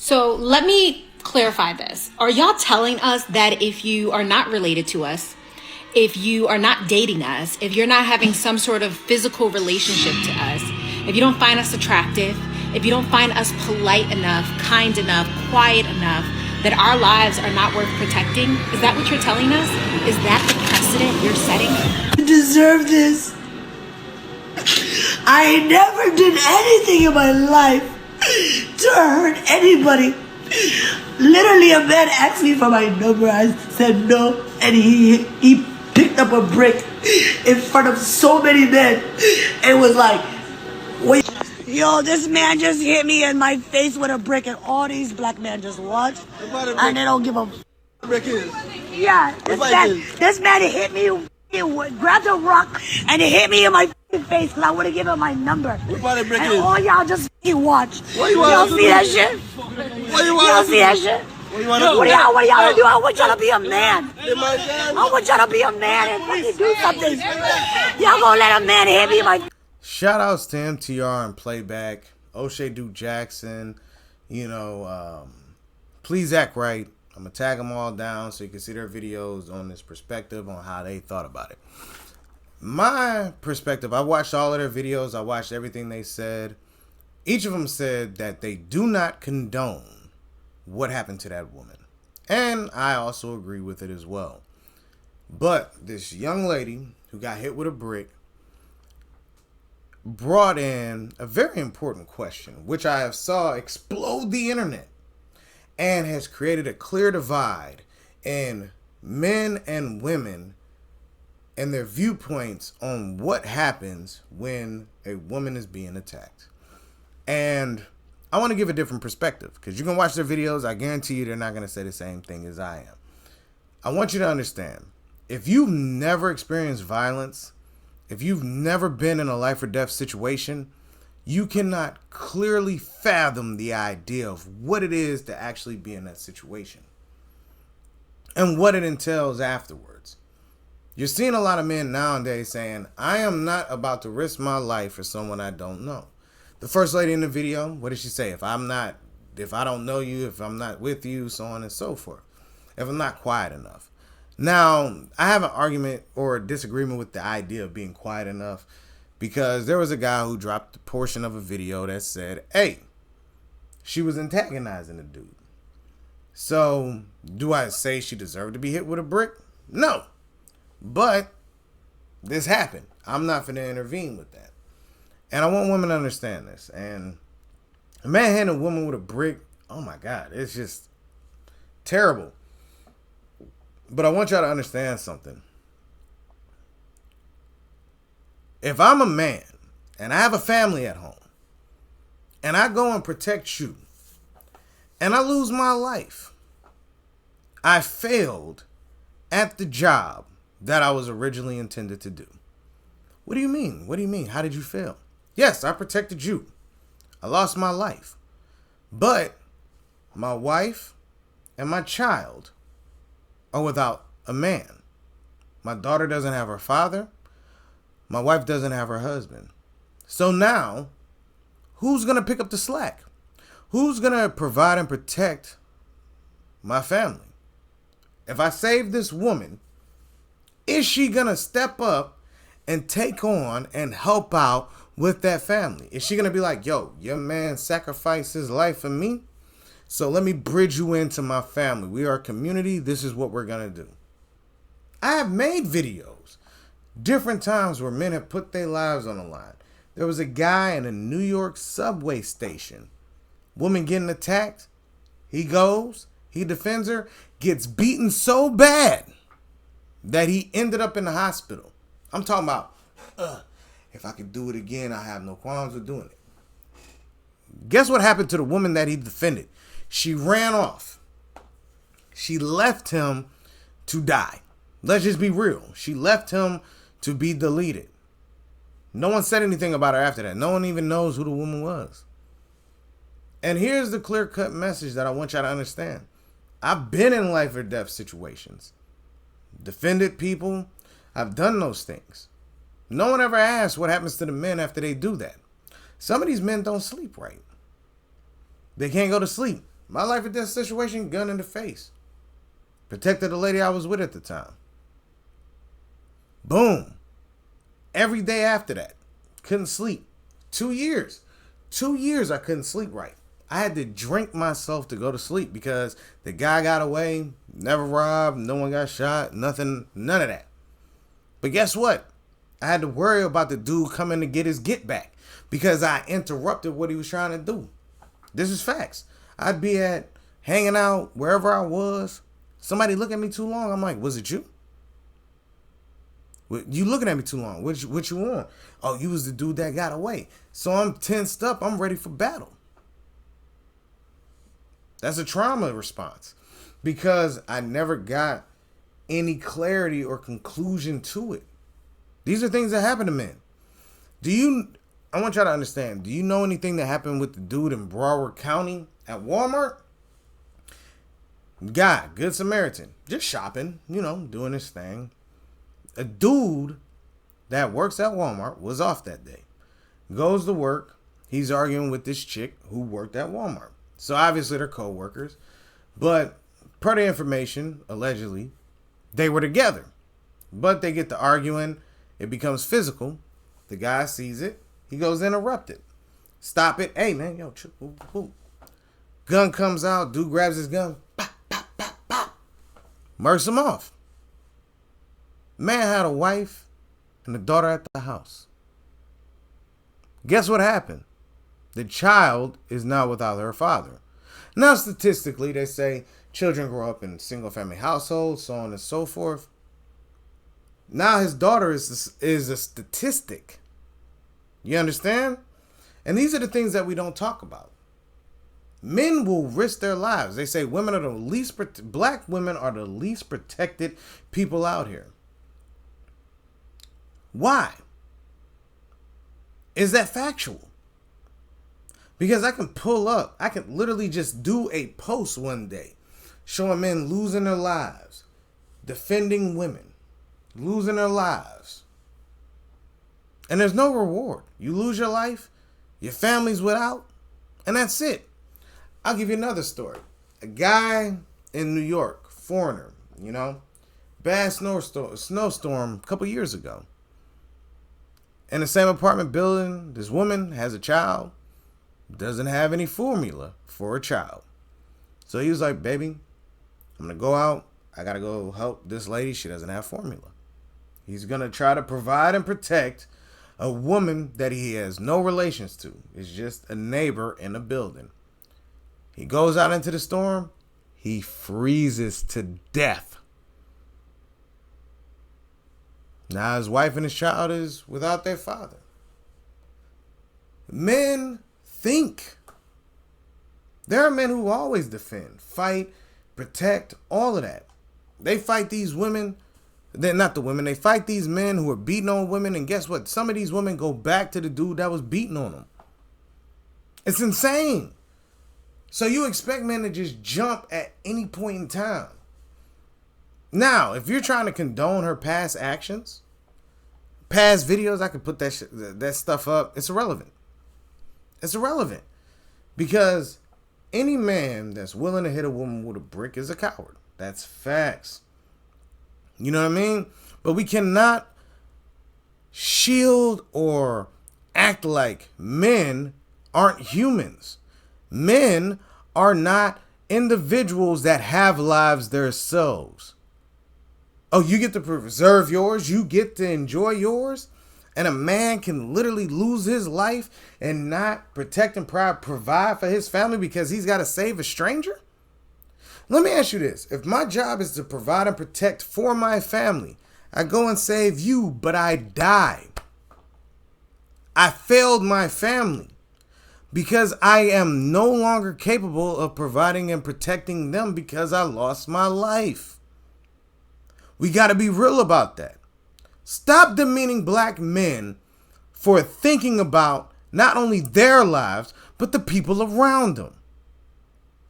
So let me clarify this. Are y'all telling us that if you are not related to us, if you are not dating us, if you're not having some sort of physical relationship to us, if you don't find us attractive, if you don't find us polite enough, kind enough, quiet enough, that our lives are not worth protecting? Is that what you're telling us? Is that the precedent you're setting? You deserve this. I never did anything in my life to hurt anybody. Literally, a man asked me for my number. I said no, and he picked up a brick in front of so many men and was like, wait. Yo, this man just hit me in my face with a brick, and all these black men just watch, and they don't give a brick is. Yeah, this man hit me, he grabbed a rock, and he hit me in my face because I would have given him my number. What brick and is? all y'all just watch. Y'all see that shit? Y'all see that shit? What do y'all do? I want y'all to be a man. I want y'all to be a man and fucking do something. Y'all gonna let a man hit me in my face? Shout outs to MTR and Playback, O'Shea Duke Jackson, Please Act Right. I'm going to tag them all down so you can see their videos on this perspective on how they thought about it. My perspective, I watched all of their videos. I watched everything they said. Each of them said that they do not condone what happened to that woman. And I also agree with it as well. But this young lady who got hit with a brick brought in a very important question, which I have saw explode the internet and has created a clear divide in men and women and their viewpoints on what happens when a woman is being attacked. And I want to give a different perspective because you can watch their videos. I guarantee you they're not going to say the same thing as I am. I want you to understand, if you've never experienced violence, if you've never been in a life or death situation, you cannot clearly fathom the idea of what it is to actually be in that situation and what it entails afterwards. You're seeing a lot of men nowadays saying, I am not about to risk my life for someone I don't know. The first lady in the video, what did she say? If I don't know you, if I'm not with you, so on and so forth. If I'm not quiet enough. Now, I have an argument or a disagreement with the idea of being quiet enough because there was a guy who dropped a portion of a video that said, hey, she was antagonizing the dude. So, do I say she deserved to be hit with a brick? No. But this happened. I'm not going to intervene with that. And I want women to understand this. And a man hitting a woman with a brick, oh my God, it's just terrible. But I want y'all to understand something. If I'm a man and I have a family at home and I go and protect you and I lose my life, I failed at the job that I was originally intended to do. What do you mean? What do you mean? How did you fail? Yes, I protected you. I lost my life. But my wife and my child are without a man. My daughter doesn't have her father. My wife doesn't have her husband. So now, who's going to pick up the slack? Who's going to provide and protect my family? If I save this woman, is she going to step up and take on and help out with that family? Is she going to be like, yo, your man sacrificed his life for me, so let me bridge you into my family. We are a community. This is what we're going to do. I have made videos different times where men have put their lives on the line. There was a guy in a New York subway station. Woman getting attacked. He goes, he defends her, gets beaten so bad that he ended up in the hospital. I'm talking about, if I could do it again, I have no qualms with doing it. Guess what happened to the woman that he defended? She ran off. She left him to die. Let's just be real. She left him to be deleted. No one said anything about her after that. No one even knows who the woman was. And here's the clear-cut message that I want y'all to understand. I've been in life or death situations. Defended people. I've done those things. No one ever asks what happens to the men after they do that. Some of these men don't sleep right. They can't go to sleep. My life and death situation, gun in the face. Protected the lady I was with at the time. Boom. Every day after that, couldn't sleep. 2 years. 2 years I couldn't sleep right. I had to drink myself to go to sleep because the guy got away, never robbed, no one got shot, nothing, none of that. But guess what? I had to worry about the dude coming to get his get back because I interrupted what he was trying to do. This is facts. I'd be hanging out wherever I was. Somebody look at me too long. I'm like, was it you? You looking at me too long. What you want? Oh, you was the dude that got away. So I'm tensed up. I'm ready for battle. That's a trauma response because I never got any clarity or conclusion to it. These are things that happen to men. I want y'all to understand, do you know anything that happened with the dude in Broward County at Walmart? Guy, Good Samaritan, just shopping, doing his thing. A dude that works at Walmart was off that day. Goes to work. He's arguing with this chick who worked at Walmart. So obviously they're co-workers. But per the information, allegedly, they were together. But they get to arguing. It becomes physical. The guy sees it. He goes to interrupt it. Stop it. Hey, man, yo, gun comes out. Dude grabs his gun. Pop, pop, pop, pop. Murks him off. Man had a wife and a daughter at the house. Guess what happened? The child is now without her father. Now, statistically, they say children grow up in single-family households, so on and so forth. Now his daughter is a statistic. You understand? And these are the things that we don't talk about. Men will risk their lives. They say black women are the least protected people out here. Why? Is that factual? Because I can literally just do a post one day showing men losing their lives, defending women, losing their lives. And there's no reward. You lose your life, your family's without, and that's it. I'll give you another story. A guy in New York, foreigner, bad snowstorm a couple years ago. In the same apartment building, this woman has a child, doesn't have any formula for a child. So he was like, baby, I'm going to go out. I got to go help this lady. She doesn't have formula. He's going to try to provide and protect a woman that he has no relations to. It's just a neighbor in a building. He goes out into the storm. He freezes to death. Now his wife and his child is without their father. Men think. There are men who always defend, fight, protect, all of that. They fight these women. They're not the women. They fight these men who are beating on women. And guess what? Some of these women go back to the dude that was beating on them. It's insane. So you expect men to just jump at any point in time. Now, if you're trying to condone her past actions, past videos, I could put that stuff up. It's irrelevant. It's irrelevant. Because any man that's willing to hit a woman with a brick is a coward. That's facts. You know what I mean? But we cannot shield or act like men aren't humans. Men are not individuals that have lives themselves. Oh, you get to preserve yours. You get to enjoy yours. And a man can literally lose his life and not protect and provide for his family because he's got to save a stranger? Let me ask you this. If my job is to provide and protect for my family, I go and save you, but I die. I failed my family because I am no longer capable of providing and protecting them because I lost my life. We got to be real about that. Stop demeaning black men for thinking about not only their lives, but the people around them.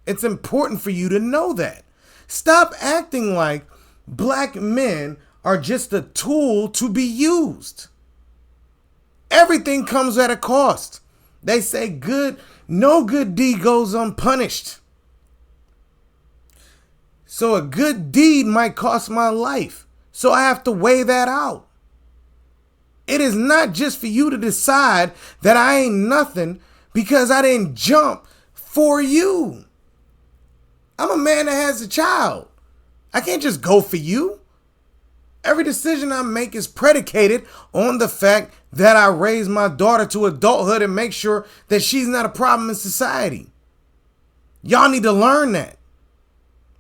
It's important for you to know that. Stop acting like black men are just a tool to be used. Everything comes at a cost. They say no good deed goes unpunished. So a good deed might cost my life. So I have to weigh that out. It is not just for you to decide that I ain't nothing because I didn't jump for you. I'm a man that has a child. I can't just go for you. Every decision I make is predicated on the fact that I raise my daughter to adulthood and make sure that she's not a problem in society. Y'all need to learn that.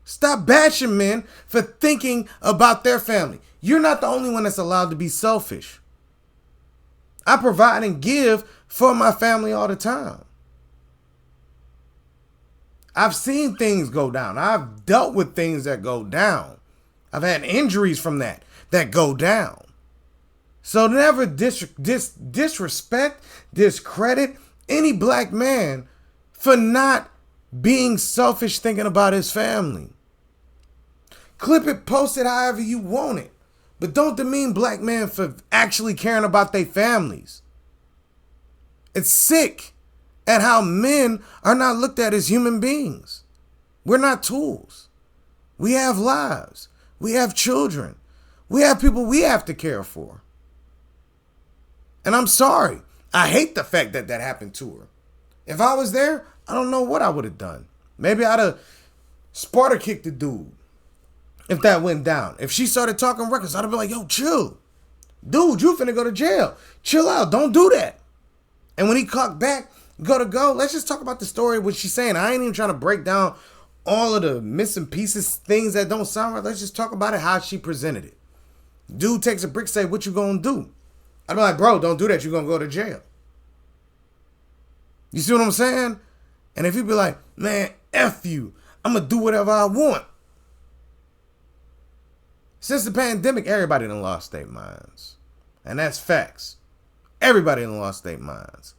Stop bashing men for thinking about their family. You're not the only one that's allowed to be selfish. I provide and give for my family all the time. I've seen things go down. I've dealt with things that go down. I've had injuries from that go down. So never disrespect, discredit any black man for not being selfish thinking about his family. Clip it, post it however you want it. But don't demean black men for actually caring about their families. It's sick at how men are not looked at as human beings. We're not tools. We have lives. We have children. We have people we have to care for. And I'm sorry. I hate the fact that that happened to her. If I was there, I don't know what I would have done. Maybe I'd have Sparta kicked the dude if that went down. If she started talking reckless, I'd have been like, yo, chill. Dude, you finna go to jail. Chill out. Don't do that. And when he cocked back, go, let's just talk about the story, what she's saying. I ain't even trying to break down all of the missing pieces, things that don't sound right. Let's just talk about it, how she presented it. Dude takes a brick, say, what you gonna do? I'd be like, bro, don't do that. You're gonna go to jail. You see what I'm saying? And if you be like, man, F you, I'm gonna do whatever I want. Since the pandemic, everybody done lost their minds. And that's facts. Everybody done lost their minds.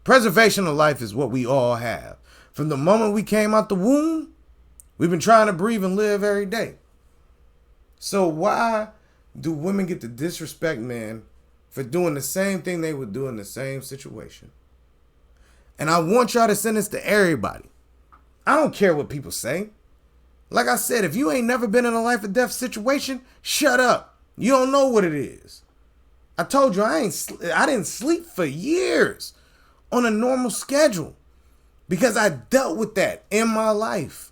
Preservation of life is what we all have. From the moment we came out the womb, we've been trying to breathe and live every day. So why do women get to disrespect men for doing the same thing they would do in the same situation? And I want y'all to send this to everybody. I don't care what people say. Like I said, if you ain't never been in a life or death situation, shut up. You don't know what it is. I told you I didn't sleep for years on a normal schedule because I dealt with that in my life.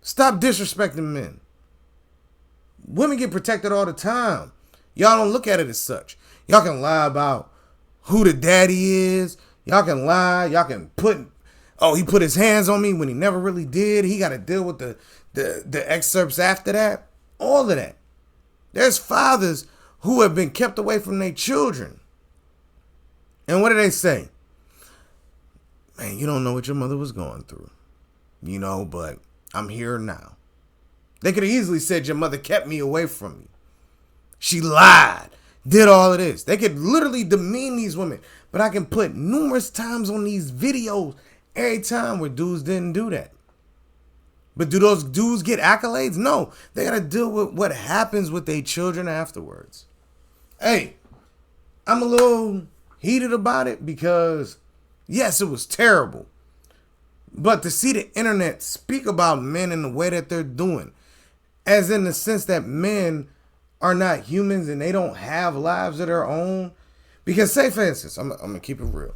Stop disrespecting men. Women get protected all the time. Y'all don't look at it as such. Y'all can lie about who the daddy is. Y'all can lie. Y'all can put, oh, he put his hands on me when he never really did. He got to deal with the excerpts after that. All of that. There's fathers who have been kept away from their children. And what do they say? Man, you don't know what your mother was going through. You know, but I'm here now. They could have easily said your mother kept me away from you. She lied, did all of this. They could literally demean these women. But I can put numerous times on these videos every time where dudes didn't do that. But do those dudes get accolades? No. They got to deal with what happens with their children afterwards. Hey, I'm a little heated about it because, yes, it was terrible. But to see the internet speak about men in the way that they're doing, as in the sense that men are not humans and they don't have lives of their own. Because say, for instance, I'm going to keep it real.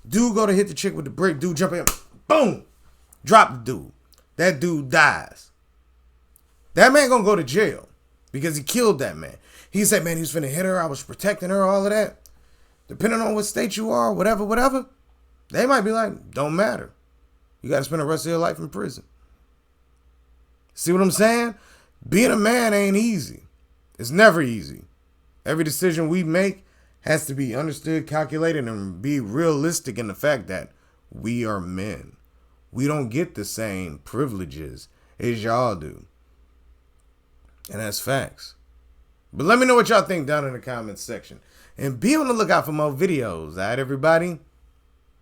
Dude go to hit the chick with the brick. Dude jump in. Boom. Drop the dude. That dude dies. That man going to go to jail because he killed that man. He said, man, he was finna hit her. I was protecting her, all of that. Depending on what state you are, whatever. They might be like, don't matter. You got to spend the rest of your life in prison. See what I'm saying? Being a man ain't easy. It's never easy. Every decision we make has to be understood, calculated, and be realistic in the fact that we are men. We don't get the same privileges as y'all do. And that's facts. But let me know what y'all think down in the comments section. And be on the lookout for more videos. All right, everybody?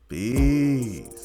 Peace.